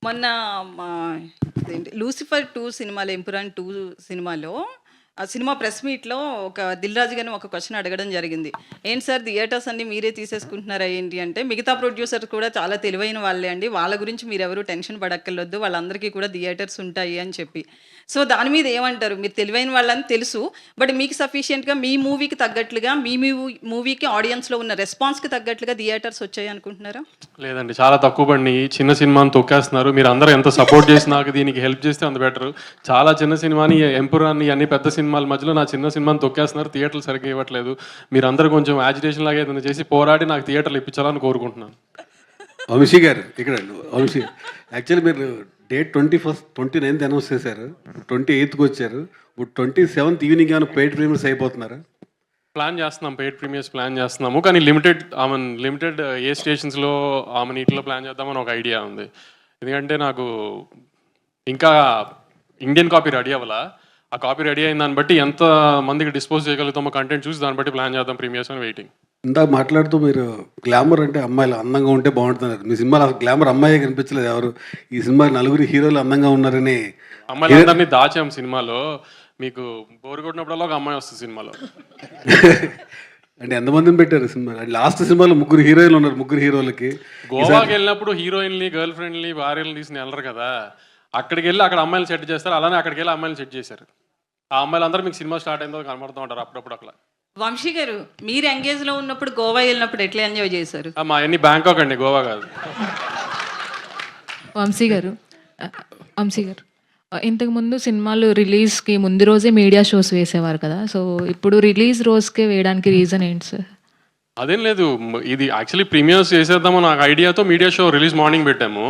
మొన్న మా ఇదేంటి 'లూసిఫర్ 2' సినిమాలో 'ఎంపురాన్ 2' సినిమాలో ఆ సినిమా ప్రెస్ మీట్‌లో ఒక 'దిల్ రాజు' గారిని ఒక క్వెషన్ అడగడం జరిగింది. "ఏంటి సార్ థియేటర్స్ అన్నీ మీరే తీసేసుకుంటున్నారా ఏంటి?" అంటే, "మిగతా ప్రొడ్యూసర్స్ కూడా చాలా తెలివైన వాళ్ళే అండి. వాళ్ళ గురించి మీరెవరు టెన్షన్ పడక్కర్లొద్దు. వాళ్ళందరికీ కూడా థియేటర్స్ ఉంటాయి" అని చెప్పి. సో, దాని మీద ఏమంటారు? మీరు తెలివైన వాళ్ళని తెలుసు. బట్ మీకు సఫిషియెంట్‌గా మీ మూవీకి తగ్గట్లుగా మీ మూవీకి ఆడియన్స్‌లో ఉన్న రెస్పాన్స్‌కి తగ్గట్లుగా థియేటర్స్ వచ్చాయనుకుంటున్నారా? లేదండి. చాలా తక్కువ పడినియి. చిన్న సినిమాని తొక్కేస్తున్నారు. మీరందరూ ఎంత సపోర్ట్ చేసి నాకు దీనికి హెల్ప్ చేస్తే అంత బెటరు. చాలా చిన్న సినిమాని, 'ఎంపురాన్ని' అన్ని పెద్ద సినిమాల మధ్యలో నా చిన్న సినిమాని తొక్కేస్తున్నారు. థియేటర్లు సరిగ్గా ఇవ్వట్లేదు. మీరందరూ కొంచెం యాజిటేషన్ లాగా ఏదైనా చేసి పోరాడి నాకు థియేటర్లు ఇప్పించాలని కోరుకుంటున్నాను. వంశీ గారు ఇక్కడ వంశీ యాక్చువల్లీ మీరు డేట్ 29th అనౌన్స్ చేశారు. 28th వచ్చారు. ఇప్పుడు 27th ఈవినింగ్ ఏమైనా పెయిడ్ ప్రీమియర్స్ అయిపోతున్నారా? ప్లాన్ చేస్తున్నాం. పెయిడ్ ప్రీమియర్స్ ప్లాన్ చేస్తున్నాము. కానీ లిమిటెడ్ ఏ స్టేషన్స్‌లో ఈటిలో ప్లాన్ చేద్దామని ఒక ఐడియా ఉంది. ఎందుకంటే నాకు ఇంకా ఇండియన్ కాపీ రెడీ అవ్వలా. ఆ కాపీ రెడీ అయిన దాన్ని బట్టి ఎంత మందికి డిస్పోజ్ చేయగలుగుతామో కంటెంట్ చూసి దాన్ని బట్టి ప్లాన్ చేద్దాం ప్రీమియర్స్ అని వెయిటింగ్. ఇందాక మాట్లాడుతూ మీరు గ్లామర్ అంటే అమ్మాయిలు అందంగా ఉంటే బాగుంటున్నారు. మీ సినిమాలో గ్లామర్ అమ్మాయే కనిపించలేదు ఎవరు. ఈ సినిమా నలుగురు హీరోలు అందంగా ఉన్నారని అమ్మాయిలందరినీ దాచాం సినిమాలో. మీకు బోర్ కొట్టినప్పుడల్లా ఒక అమ్మాయి వస్తుంది సినిమాలో. అంటే ఎంతమందిని పెట్టారు సినిమా? లాస్ట్ సినిమాలో 3 హీరోయిన్లు ఉన్నారు. 3 హీరోలకి గోవాకి వెళ్ళినప్పుడు హీరోయిన్లు, గర్ల్ ఫ్రెండ్ని, భార్యలను తీసుకుని వెళ్ళరు కదా. అక్కడికి వెళ్ళి అక్కడ అమ్మాయిలు సెట్ చేస్తారు. అలానే అక్కడికి వెళ్ళి అమ్మాయిలు సెట్ చేశారు. ఆ అమ్మాయిలు అందరూ మీకు సినిమా స్టార్ట్ అయిందో కనబడుతూ ఉంటారు అప్పుడప్పుడు అట్లా. వంశీ గారు, మీరు ఎంగేజ్‌లో ఉన్నప్పుడు గోవా ఎళ్ళినప్పుడు ఎట్లా ఎంజాయ్ చేశారు? మా అన్ని బ్యాంకాక్ అండి, గోవా కాదు. వంశీ గారు ఇంతకుముందు సినిమాలు రిలీజ్కి ముందు రోజే మీడియా షోస్ వేసేవారు కదా. సో ఇప్పుడు రిలీజ్ రోజుకే వేయడానికి రీజన్ ఏంటి సార్? అదేం లేదు, ఇది యాక్చువల్లీ ప్రీమియర్స్ చేసేద్దామని నాకు ఐడియాతో మీడియా షో రిలీజ్ మార్నింగ్ పెట్టాము.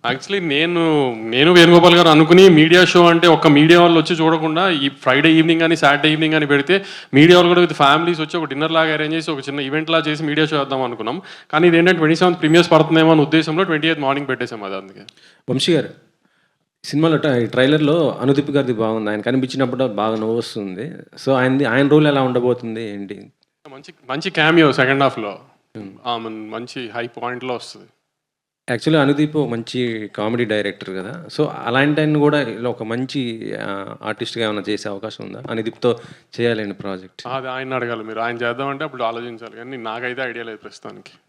యాక్చువల్లీ నేను వేణుగోపాల్ గారు అనుకుని మీడియా షో అంటే ఒక్క మీడియా వాళ్ళు వచ్చి చూడకుండా ఈ ఫ్రైడే ఈవినింగ్ కానీ సాటర్డే ఈవినింగ్ కానీ పెడితే మీడియా వాళ్ళు కూడా విత్ ఫ్యామిలీస్ వచ్చి ఒక డిన్నర్ లాగా అరేంజ్ చేసి ఒక చిన్న ఈవెంట్ లాగా చేసి మీడియా షో వేద్దాం అనుకున్నాం. కానీ ఇది ఏంటంటే 27th ప్రీమియర్స్ పడుతుందేమో అనే ఉద్దేశంలో 28th మార్నింగ్ పెట్టేసాం. అది అందుకే. వంశీ గారు, సినిమాలో ట్రైలర్లో అనుదీప్ గారిది బాగుంది. ఆయన కనిపించినప్పుడు బాగా నవ్వు వస్తుంది. సో ఆయన రోల్ ఎలా ఉండబోతుంది ఏంటి? మంచి క్యామియో సెకండ్ హాఫ్లో మంచి హై పాయింట్లో వస్తుంది. యాక్చువల్లీ అనుదీప్ మంచి కామెడీ డైరెక్టర్ కదా. సో అలాంటి ఆయన కూడా ఇలా ఒక మంచి ఆర్టిస్ట్గా ఏమైనా చేసే అవకాశం ఉందా? అనుదీప్తో చేయాలండి ప్రాజెక్ట్. అది ఆయన అడగాలి మీరు. ఆయన చేద్దామంటే అప్పుడు ఆలోచించాలి, కానీ నాకైతే ఐడియా లేదు ప్రస్తుతానికి.